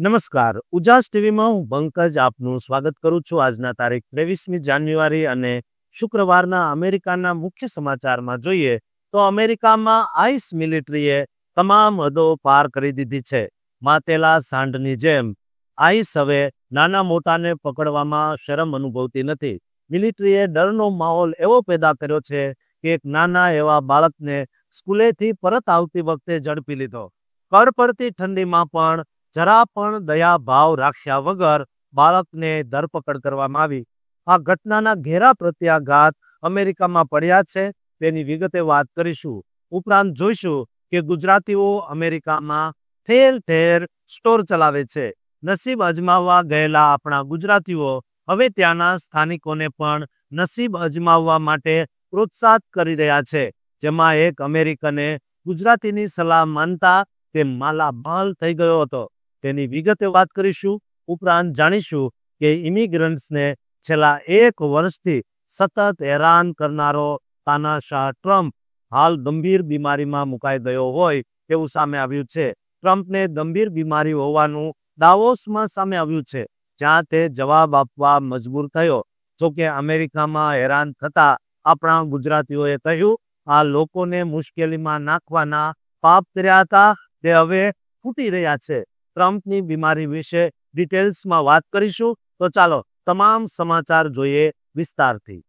નમસ્કાર, ઉજાસ ટીવીમાં હું પંકજ આપનું સ્વાગત કરું છું। આજના તારીખ 23મી જાન્યુઆરી અને શુક્રવારના અમેરિકાના મુખ્ય સમાચારમાં જોઈએ તો અમેરિકામાં આઈસ મિલિટરીએ તમામ હદો પાર કરી દીધી છે। માતેલા સાંઢની જેમ આઈસ હવે નાના મોટાને પકડવામાં શરમ અનુભવતી નથી। મિલિટરીએ ડરનો માહોલ એવો પેદા કર્યો છે કે એક નાના એવા બાળકને સ્કૂલેથી પરત આવતી વખતે ઝડપી લીધો। કડપડતી ઠંડીમાં પણ જરા પણ દયા ભાવ રાખ્યા વગર બાળકને ધરપકડ કરવામાં આવી। આ ઘટનાના ઘેરા પ્રત્યાઘાત અમેરિકામાં પડ્યા છે, તેની વિગતે વાત કરીશું। ઉપરાંત જોઈશું કે ગુજરાતીઓ અમેરિકામાં ઠેર ઠેર સ્ટોર ચલાવે છે। નસીબ અજમાવવા ગયેલા આપણા ગુજરાતીઓ હવે ત્યાંના સ્થાનિકોને પણ નસીબ અજમાવવા માટે પ્રોત્સાહિત કરી રહ્યા છે। જેમાં એક અમેરિકને ગુજરાતીની સલાહ માનતા તે માલામાલ થઈ ગયો હતો, તેની વિગતે વાત કરીશું। ઉપરાંત જાણીશું કે ઇમિગ્રન્ટ્સને છેલ્લા 1 વર્ષથી સતત હેરાન કરનારો તાનાશાહ ટ્રમ્પ હાલ ગંભીર બીમારીમાં મુકાઈ ગયો હોય તેવું સામે આવ્યું છે। ટ્રમ્પને ગંભીર બીમારી હોવાનું દાવોસમાં સામે આવ્યું છે, જ્યાં તે જવાબ આપવા મજબૂર થયો। જોકે અમેરિકામાં હેરાન થતા આપણા ગુજરાતીઓએ કહ્યું, આ લોકોને મુશ્કેલીમાં નાખવાના પાપ કર્યા હતા તે હવે ફૂટી રહ્યા છે। ટ્રમ્પની બીમારી વિશે ડિટેલ્સમાં વાત કરીશું, તો ચાલો તમામ સમાચાર જોઈએ વિસ્તારથી।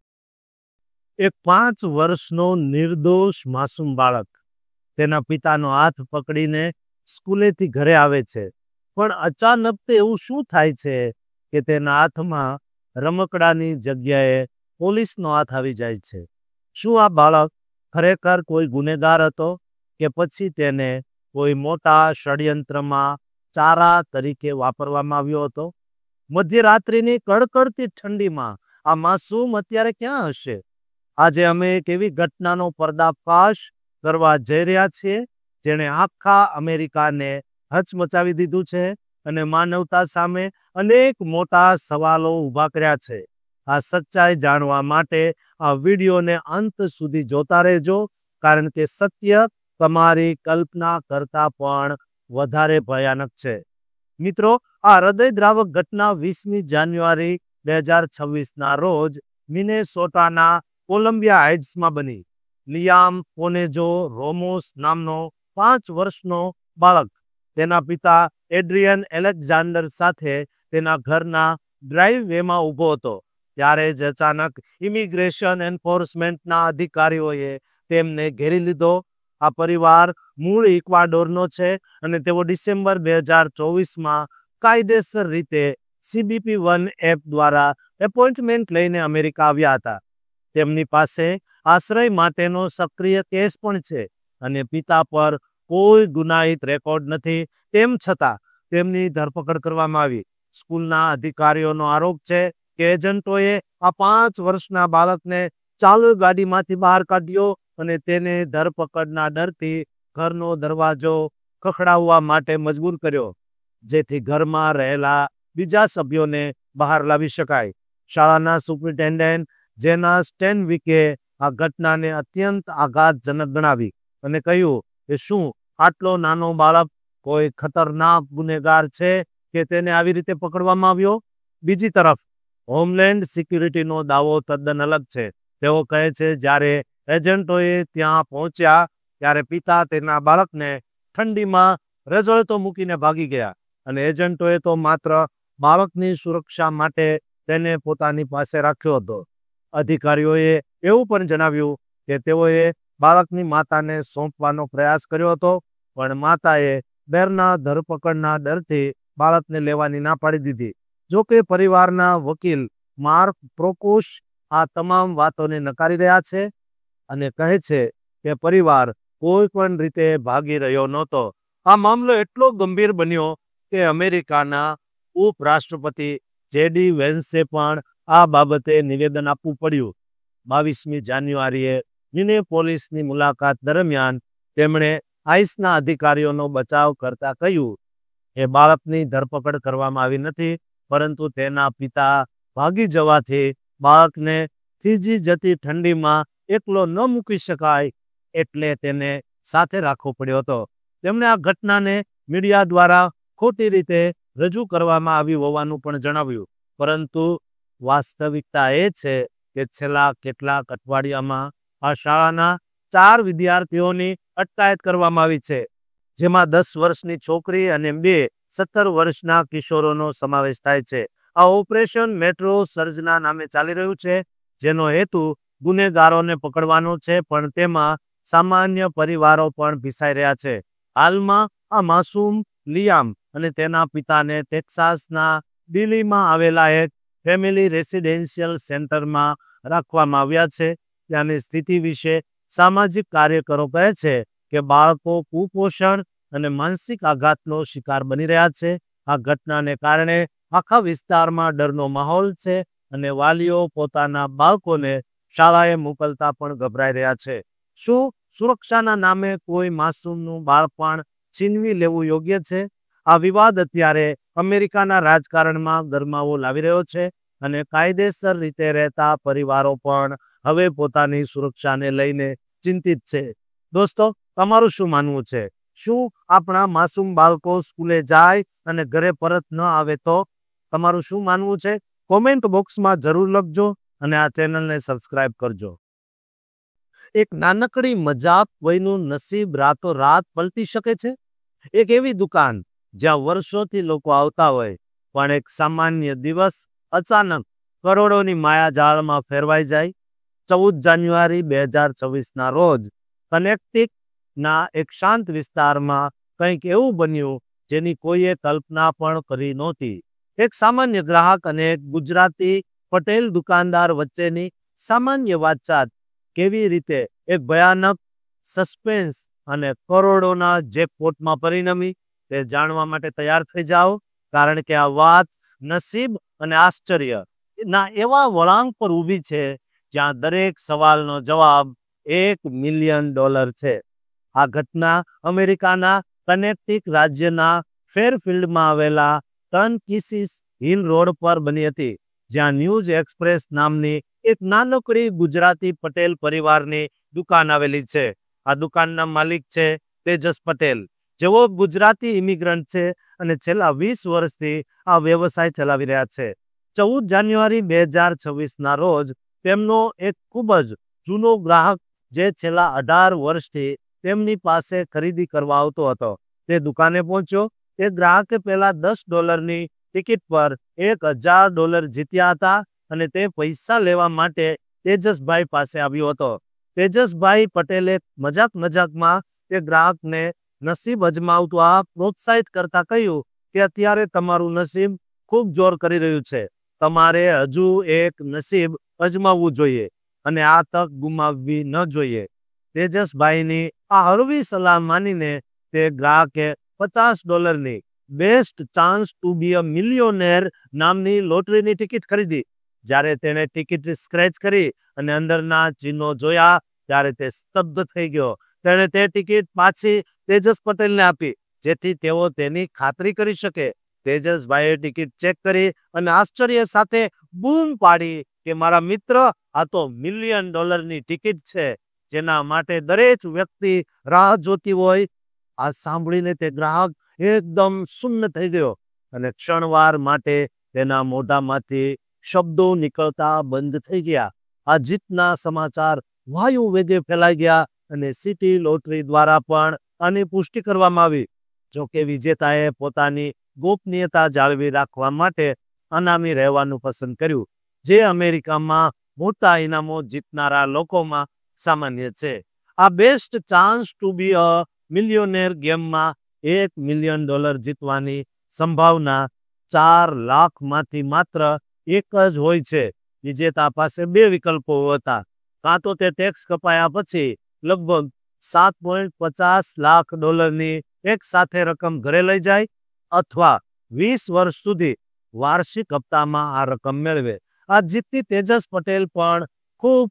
એક 5 વર્ષનો નિર્દોષ માસૂમ બાળક તેના પિતાનો હાથ પકડીને સ્કૂલેથી ઘરે આવે છે, પણ અચાનક તે એવું શું થાય છે કે તેના હાથમાં રમકડાની જગ્યાએ પોલીસનો હાથ આવી જાય છે? શું આ બાળક ખરેખર કોઈ ગુનેગાર હતો કે પછી તેને કોઈ મોટા ષડયંત્રમાં ચારા તરીકે વાપરવામાં આવ્યો હતો? મધ્યરાત્રિની કડકડતી ઠંડીમાં આ માસૂમ અત્યારે ક્યાં હશે? આજે અમે એક એવી ઘટનાનો પર્દાફાશ કરવા જઈ રહ્યા છીએ જેણે આખા અમેરિકાને હચમચાવી દીધું છે અને માનવતા સામે અનેક મોટા સવાલો ઊભા કર્યા છે। આ સચ્ચાઈ જાણવા માટે આ વિડીયોને અંત સુધી જોતા રહેજો, કારણ કે સત્ય તમારી કલ્પના કરતા પણ વધારે ભયાનક છે। મિત્રો, આ હૃદયદ્રાવક ઘટના 20મી જાન્યુઆરી 2026ના રોજ મિનેસોટાના કોલંબિયા હાઇટ્સમાં બની। લિયામ પોનેજો રોમોસ નામનો 5 વર્ષનો બાળક તેના પિતા એડ્રિયન એલેક્ઝાન્ડર સાથે તેના ઘરના ડ્રાઈવવેમાં ઊભો હતો, ત્યારે જ અચાનક ઇમિગ્રેશન એન્ફોર્સમેન્ટના અધિકારીઓએ તેમને ઘેરી લીધો। આ પરિવાર મૂળ ઇક્વાડોરનો છે અને તેઓ ડિસેમ્બર 2024માં કાયદેસર રીતે CBP-1 એપ દ્વારા એપોઇન્ટમેન્ટ લઈને અમેરિકા આવ્યા હતા। તેમની પાસે આશ્રય માટેનો સક્રિય કેસ પણ છે અને પિતા પર કોઈ ગુનાહિત રેકોર્ડ નથી, તેમ છતાં તેમની ધરપકડ કરવામાં આવી। સ્કૂલના અધિકારીઓનો આરોપ છે કે એજન્ટોએ આ 5 વર્ષના બાળકને ચાલુ ગાડીમાંથી બહાર કાઢ્યો અને તેને ધરપકડના ડરથી ઘરનો દરવાજો ખખડાવવા માટે મજબૂર કર્યો, જેથી ઘરમાં રહેલા બીજા સભ્યોને બહાર લાવી શકાય। શાળાના સુપ્રિન્ટેન્ડન્ટ જેના સ્ટેનવિકે આ ઘટનાને અત્યંત આઘાતજનક ગણાવી અને કહ્યું કે શું આટલો નાનો બાળક કોઈ ખતરનાક ગુનેગાર છે કે તેને આવી રીતે પકડવામાં આવ્યો? બીજી તરફ હોમલેન્ડ સિક્યુરિટીનો દાવો તદ્દન અલગ છે। તેઓ કહે છે જ્યારે એજન્ટોએ ત્યાં પહોંચ્યા ત્યારે પિતા તેના બાળકને ઠંડીમાં રઝળતો મૂકીને ભાગી ગયા અને એજન્ટોએ તો માત્ર બાળકની સુરક્ષા માટે તેને પોતાની પાસે રાખ્યો હતો। અધિકારીઓએ એવું પણ જણાવ્યું કે તેઓએ બાળકની માતાને સોંપવાનો પ્રયાસ કર્યો હતો, પણ માતાએ બેરના ધરપકડના ડરથી બાળકને લેવાની ના પાડી દીધી। જોકે પરિવારના વકીલ માર્ક પ્રોકોશ આ તમામ વાતોને નકારી રહ્યા છે અને કહે છે કે પરિવાર કોઈ પણ રીતે ભાગી રહ્યો નહોતો। આ મામલો એટલો ગંભીર બન્યો કે અમેરિકાના ઉપરાષ્ટ્રપતિ JD વેન્સે પણ આ બાબતે નિવેદન આપવું પડ્યું। 22મી જાન્યુઆરીએ મિનેપોલિસની મુલાકાત દરમિયાન તેમણે આઈસના અધિકારીઓનો બચાવ કરતા કહ્યું કે બાળકની ધરપકડ કરવામાં આવી નથી, પરંતુ તેના પિતા ભાગી જવાથી બાળકને થીજી જતી ઠંડીમાં એકલો ન મૂકી શકાય, એટલે તેને સાથે રાખવો પડ્યો હતો। તેમણે આ ઘટનાને મીડિયા દ્વારા ખોટી રીતે રજૂ કરવામાં આવી હોવાનું પણ જણાવ્યું. પરંતુ વાસ્તવિકતા એ છે કે છેલ્લા કેટલાક અઠવાડિયામાં આ શાળાના 4 વિદ્યાર્થીઓની અટકાયત કરવામાં આવી છે, જેમાં 10 વર્ષની છોકરી અને 2 17 વર્ષના કિશોરોનો સમાવેશ થાય છે. આ ઓપરેશન મેટ્રો સર્જના નામે ચાલી રહ્યું છે, જેનો હેતુ ગુનેગારોને પકડવાનો છે, પણ તેમાં સામાન્ય પરિવારો પણ ભીસાઈ રહ્યા છે. હાલમાં આ માસૂમ લિયામ અને તેના પિતાને ટેક્સાસના ડિલીમાં આવેલા એક ફેમિલી રેસિડેન્શિયલ સેન્ટરમાં રાખવામાં આવ્યા છે. ત્યાંની સ્થિતિ વિશે સામાજિક કાર્યકરો કહે છે કે બાળકો કુપોષણ અને માનસિક આઘાતનો શિકાર બની રહ્યા છે. આ ઘટનાને કારણે આખા વિસ્તારમાં ડરનો માહોલ છે અને વાલીઓ પોતાના બાળકોને શાળાએ મોકલતા પણ ગભરાઈ રહ્યા છે. શું સુરક્ષાના નામે કોઈ માસૂમનું બાળપણ છીનવી લેવું યોગ્ય છે? આ વિવાદ અત્યારે અમેરિકાના રાજકારણમાં ગરમાવો લાવી રહ્યો છે અને કાયદેસર રીતે રહેતા પરિવારો પણ હવે પોતાની સુરક્ષાને લઈને ચિંતિત છે. દોસ્તો, તમારું શું માનવું છે? શું આપણા માસૂમ બાળકો સ્કૂલે જાય અને ઘરે પરત ન આવે તો? તમારું શું માનવું છે? કોમેન્ટ બોક્સમાં જરૂર લખજો અને આ ચેનલને સબસ્ક્રાઇબ કરજો. એક નાનકડી મજાક વયનું નસીબ રાતોરાત પલટી શકે છે. એક એવી દુકાન જ્યાં વર્ષોથી લોકો આવતા હોય, પણ એક સામાન્ય દિવસ અચાનક કરોડોની માયાજાળમાં ફેરવાઈ જાય. 14 જાન્યુઆરી 2026ના રોજ કનેક્ટિકટના એક શાંત વિસ્તારમાં કંઈક એવું બન્યું જેની કોઈએ કલ્પના પણ કરી નહોતી. એક સામાન્ય ગ્રાહક અને એક ગુજરાતી પટેલ દુકાનદાર વચ્ચેની સામાન્ય વાતચાત કેવી રીતે એક ભયાનક સસ્પેન્સ અને કરોડોના જેકપોટમાં પરિણમી, તે જાણવા માટે તૈયાર થઈ જાઓ, કારણ કે આ વાત નસીબ અને આશ્ચર્યના એવા વળાંક પર ઊભી છે જ્યાં દરેક સવાલનો જવાબ $1 મિલિયન છે. આ ઘટના અમેરિકાના કનેક્ટિક રાજ્યના ફેરફિલ્ડમાં આવેલા ટનકીસીસ હિલ રોડ પર બની હતી, જ્યાં ન્યૂઝ એક્સપ્રેસ નામની એક નાનકડી ગુજરાતી પટેલ પરિવારની દુકાન આવેલી છે. આ દુકાનના માલિક છે તેજસ પટેલ, જેઓ ગુજરાતી ઇમિગ્રન્ટ છે અને છેલ્લા 20 વર્ષથી આ વ્યવસાય ચલાવી રહ્યા છે. 14 જાન્યુઆરી 2026ના રોજ તેમનો એક ખૂબ જ જૂનો ગ્રાહક, જે છેલ્લા 18 વર્ષથી તેમની પાસે ખરીદી કરવા આવતો હતો, તે દુકાને પહોંચ્યો. તે ગ્રાહકે પહેલા $10ની ટિકિટ પર $1000 જીત્યા હતા અને તે પૈસા લેવા માટે તેજસભાઈ પાસે આવ્યો હતો. તેજસભાઈ પટેલે મજાકમાં તે ગ્રાહકને નસીબ અજમાવવા પ્રોત્સાહિત કરતા કહ્યું કે અત્યારે તમારું નસીબ ખૂબ જોર કરી રહ્યું છે. તમારે હજુ એક નસીબ અજમાવવું જોઈએ અને આ તક ગુમાવવી ન જોઈએ. તેજસભાઈની આ હળવી સલાહ માનીને તે ગ્રાહકે $50ની બેસ્ટ ચાન્સ ટુ બી અ મિલિયોનેર નામની લોટરીની ટિકિટ ખરીદી. જ્યારે તેણે ટિકિટ સ્ક્રેચ કરી અને અંદરના ચિહ્નો જોયા, ત્યારે તે સ્તબ્ધ થઈ ગયો. તેણે તે ટિકિટ પાછી તેજસ પટેલને આપી, જેથી તેઓ તેની ખાતરી કરી શકે. તેજસભાઈએ ટિકિટ ચેક કરી અને આશ્ચર્ય સાથે બૂમ પાડી કે મારા મિત્ર, આ તો $1 મિલિયનની ટિકિટ છે, જેના માટે દરેક વ્યક્તિ રાહ જોતી હોય. આ સાંભળીને તે ગ્રાહક એકદમ સુન્ન થઈ ગયો અને ક્ષણવાર માટે તેના મોઢામાંથી શબ્દો નીકળતા બંધ થઈ ગયા. આ જીતના સમાચાર વાયુ વેગે ફેલાઈ ગયા અને સિટી લોટરી દ્વારા પણ આની પુષ્ટિ કરવામાં આવી. જોકે વિજેતાએ પોતાની ગોપનીયતા જાળવી રાખવા માટે અનામી રહેવાનું પસંદ કર્યું, જે અમેરિકામાં મોટા ઇનામો જીતનારા લોકોમાં સામાન્ય છે. આ બેસ્ટ ચાન્સ ટુ બી અ મિલિયોનેર ગેમમાં $1 મિલિયન જીતવાની સંભાવના 4 લાખમાંથી માત્ર એક જ હોય છે. વિજેતા પાસે 2 વિકલ્પો હતા. કાં તો તે ટેક્સ કપાયા પછી લગભગ $7.50 લાખની એક સાથે રકમ ઘરે લઈ જાય, અથવા 20 વર્ષ સુધી વાર્ષિક હપ્તામાં આ રકમ મેળવે. આ જીતથી તેજસ પટેલ પણ ખૂબ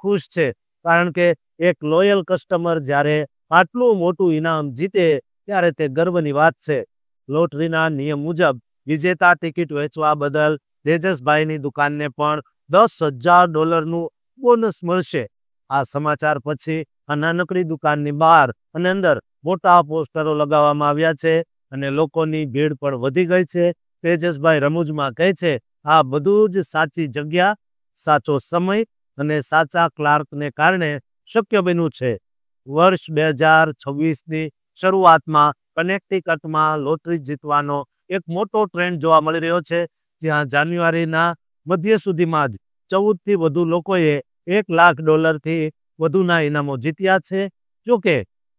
ખુશ છે, કારણ કે એક લોયલ કસ્ટમર જ્યારે આટલું મોટું ઇનામ જીતે ત્યારે તે ગર્વની વાત છે. લોટરીના નિયમ મુજબ વિજેતા ટિકિટ વેચવા બદલ તેજસભાઈની દુકાનને પણ $10,000નું બોનસ મળશે. આ સમાચાર પછી આ નાનકડી દુકાનની બહાર અને અંદર મોટા પોસ્ટરો લગાવવામાં આવ્યા છે, અને લોકોની ભીડ પણ વધી ગઈ છે. તેજસભાઈ રમૂજમાં કહે છે, આ બધું જ સાચી જગ્યા, સાચો સમય અને સાચા ક્લાર્કને કારણે શક્ય બન્યું છે. વર્ષ 2026ની શરૂઆતમાં કનેક્ટિકટમાં લોટરી જીતવાનો એક મોટો ટ્રેન્ડ જોવા મળી રહ્યો છે, જ્યાં જાન્યુઆરીના મધ્ય સુધીમાં જ 14 થી વધુ લોકોએ $1 લાખ વધુના ઇનામો જીત્યા છે. જોકે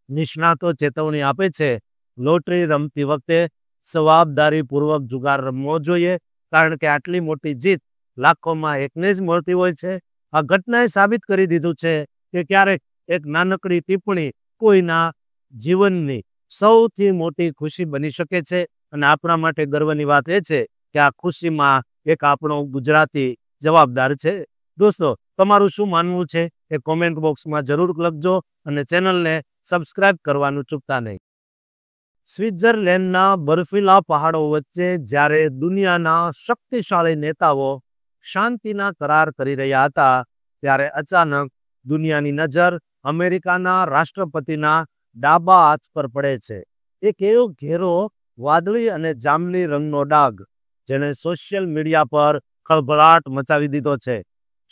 નિષ્ણાતો ચેતવણી આપે છે, લોટરી રમતી વખતે જવાબદારીપૂર્વક જુગાર રમવો જોઈએ, કારણ કે આટલી મોટી જીત લાખોમાં એકને જ મળતી હોય છે. આ ઘટનાએ સાબિત કરી દીધું છે કે ક્યારેક એક નાનકડી ટિપ્પણી કોઈના જીવનની સૌથી મોટી ખુશી બની શકે છે. અને આપણા માટે ગર્વની વાત એ છે કે આ ખુશીમાં એક આપણો ગુજરાતી જવાબદાર છે. દોસ્તો, તમારું શું માનવું છે એ કોમેન્ટ બોક્સમાં જરૂર લખજો અને ચેનલને સબસ્ક્રાઇબ કરવાનું ચૂકતા નહીં. સ્વિટ્ઝરલેન્ડના બર્ફીલા પહાડો વચ્ચે જ્યારે દુનિયાના શક્તિશાળી નેતાઓ શાંતિના કરાર કરી રહ્યા હતા, ત્યારે અચાનક દુનિયાની નજર અમેરિકાના રાષ્ટ્રપતિના ડાબા હાથ પર પડે છે. એક એવો ઘેરો વાદળી અને જાંબલી રંગનો ડાઘ જેણે સોશિયલ મીડિયા પર ખળભળાટ મચાવી દીધો છે.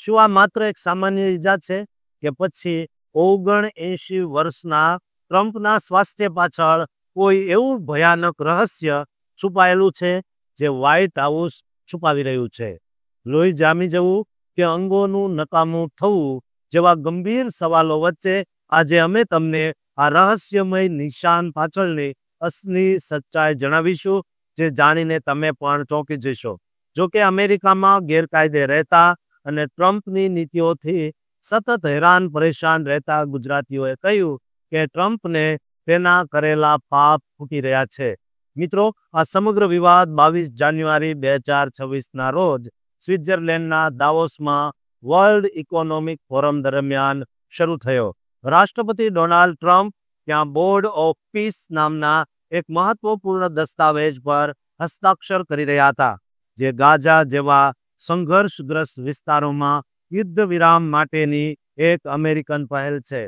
શું આ માત્ર એક સામાન્ય ઈજા છે કે પછી 79 વર્ષના ટ્રમ્પના સ્વાસ્થ્ય પાછળ કોઈ એવું ભયાનક રહસ્ય છુપાયેલું છે જે વ્હાઇટ હાઉસ છુપાવી રહ્યું છે? લોહી જામી જવું કે અંગોનું નકામું થવું જેવા ગંભીર સવાલો વચ્ચે આજે અમે તમને આ રહસ્યમય નિશાન પાછળની અસલી સચ્ચાઈ જણાવીશું, જે જાણીને તમે પણ ચોંકી જશો. જો કે અમેરિકામાં ગેરકાયદે રહેતા અને ટ્રમ્પની નીતિઓથી સતત હેરાન પરેશાન રહેતા ગુજરાતીઓએ કહ્યું કે ટ્રમ્પને તેના કરેલા પાપ ફૂટી રહ્યા છે. મિત્રો, આ સમગ્ર વિવાદ 22 જાન્યુઆરી 2026ના રોજ સ્વિટ્ઝરલેન્ડના દાવોસમાં વર્લ્ડ ઇકોનોમિક ફોરમ દરમિયાન શરૂ થયો. રાષ્ટ્રપતિ ડોનાલ્ડ ટ્રમ્પ ત્યાં બોર્ડ ઓફ પીસ નામના એક મહત્વપૂર્ણ દસ્તાવેજ પર હસ્તાક્ષર કરી રહ્યા હતા, જે ગાઝા જેવા સંઘર્ષગ્રસ્ત વિસ્તારોમાં યુદ્ધ વિરામ માટેની એક અમેરિકન પહેલ છે.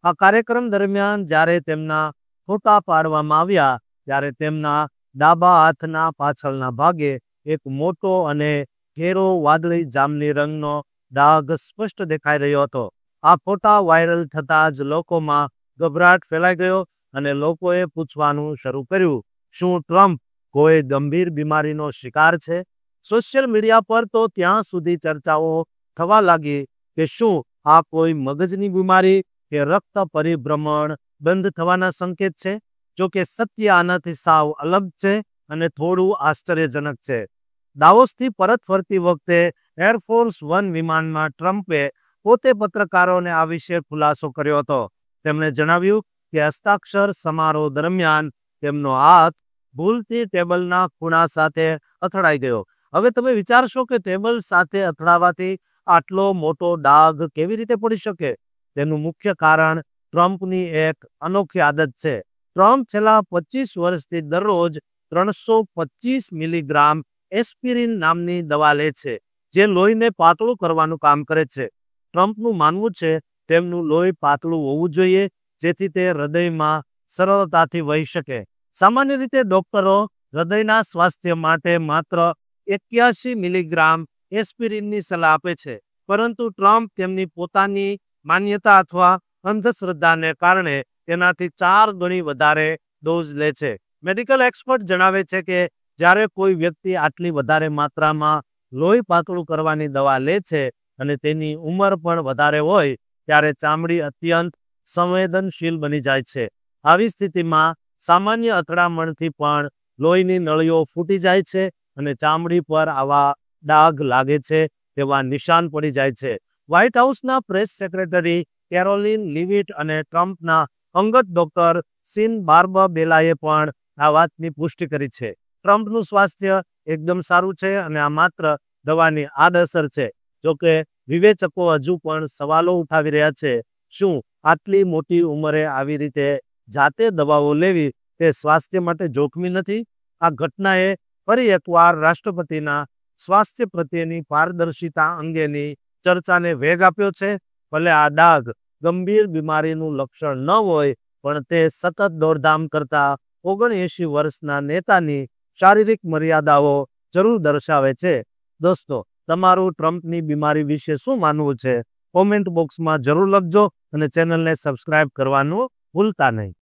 આ કાર્યક્રમ દરમિયાન જ્યારે તેમના ફોટા પાડવામાં આવ્યા, ત્યારે તેમના ડાબા હાથના પાછળના ભાગે એક મોટો અને ઘેરો વાદળી જાંબલી રંગનો ડાઘ સ્પષ્ટ દેખાઈ રહ્યો હતો. આ ફોટા વાયરલ થતાં જ લોકોમાં ગભરાટ ફેલાઈ ગયો અને લોકોએ પૂછવાનું શરૂ કર્યું, શું ટ્રમ્પ કોઈ ગંભીર બીમારીનો શિકાર છે? સોશિયલ મીડિયા પર તો ત્યાં સુધી ચર્ચાઓ થવા લાગી કે શું આ કોઈ મગજની બીમારી કે રક્ત પરિભ્રમણ બંધ થવાના સંકેત છે? જો કે સત્ય આનાથી સાવ અલગ છે અને થોડું આશ્ચર્યજનક છે. દાવોસથી પરત ફરતી વખતે એરફોર્સ 1 વિમાનમાં ટ્રમ્પે પોતે પત્રકારોને આ વિશે ખુલાસો કર્યો હતો. તેમણે જણાવ્યું કે હસ્તાક્ષર સમારોહ દરમિયાન તેમનો હાથ ભૂલથી ટેબલના ખૂણા સાથે અથડાઈ ગયો. હવે તમે વિચારશો કે ટેબલ સાથે અથડાવાથી આટલો મોટો ડાઘ કેવી રીતે પડી શકે? તેનું મુખ્ય કારણ ટ્રમ્પની એક અનોખી આદત છે. ટ્રમ્પ છેલ્લા 25 વર્ષથી દરરોજ 325 મિલીગ્રામ એસ્પિરિન નામની દવા લે છે, જે લોહીને પાતળું કરવાનું કામ કરે છે. ટ્રમ્પનું માનવું છે તેમનું લોહી પાતળું હોવું જોઈએ, જેથી તે હૃદયમાં સરળતાથી વહી શકે. સામાન્ય રીતે ડોક્ટરો હૃદયના સ્વાસ્થ્ય માટે માત્ર 81 મિલીગ્રામ એસ્પિરિનની સલાહ આપે છે, પરંતુ ટ્રમ્પ તેમની પોતાની માન્યતા અથવા અંધશ્રદ્ધાને કારણે તેનાથી 4 ગણી વધારે ડોઝ લે છે. મેડિકલ એક્સપર્ટ જણાવે છે કે જ્યારે કોઈ વ્યક્તિ આટલી વધારે માત્રામાં લોહી પાતળું કરવાની દવા લે છે અને તેની ઉંમર પણ વધારે હોય, ત્યારે ચામડી અત્યંત સંવેદનશીલ બની જાય છે. આવી સ્થિતિમાં સામાન્ય અથડામણથી પણ લોહીની નળીઓ ફૂટી જાય છે અને ચામડી પર આવા ડાઘ લાગે છે તેવા નિશાન પડી જાય છે. વ્હાઇટ હાઉસના પ્રેસ સેક્રેટરી કેરોલિન લીવિટ અને ટ્રમ્પના અંગત ડોક્ટર સીન બાર્બરેલાએ પણ આ વાતની પુષ્ટિ કરી છે. ટ્રમ્પનું સ્વાસ્થ્ય એકદમ સારું છે અને આ માત્ર દવાની આડઅસર છે. જોકે વિવેચકો હજુ પણ સવાલો ઉઠાવી રહ્યા છે, શું આટલી મોટી ઉંમરે આવી રીતે જાતે દવાઓ લેવી તે સ્વાસ્થ્ય માટે જોખમી નથી? આ ઘટનાએ ફરી એકવાર રાષ્ટ્રપતિના સ્વાસ્થ્ય પ્રત્યેની પારદર્શિતા અંગેની ચર્ચાને વેગ આપ્યો છે. ભલે આ ડાઘ ગંભીર બીમારીનું લક્ષણ ન હોય, પણ તે સતત દોડધામ કરતા 79 વર્ષના નેતાની શારીરિક મર્યાદાઓ જરૂર દર્શાવે છે. દોસ્તો, તમારું ટ્રમ્પની બીમારી વિશે શું માનવું છે? કોમેન્ટ બોક્સમાં જરૂર લખજો અને ચેનલને સબસ્ક્રાઇબ કરવાનું ભૂલતા નહીં.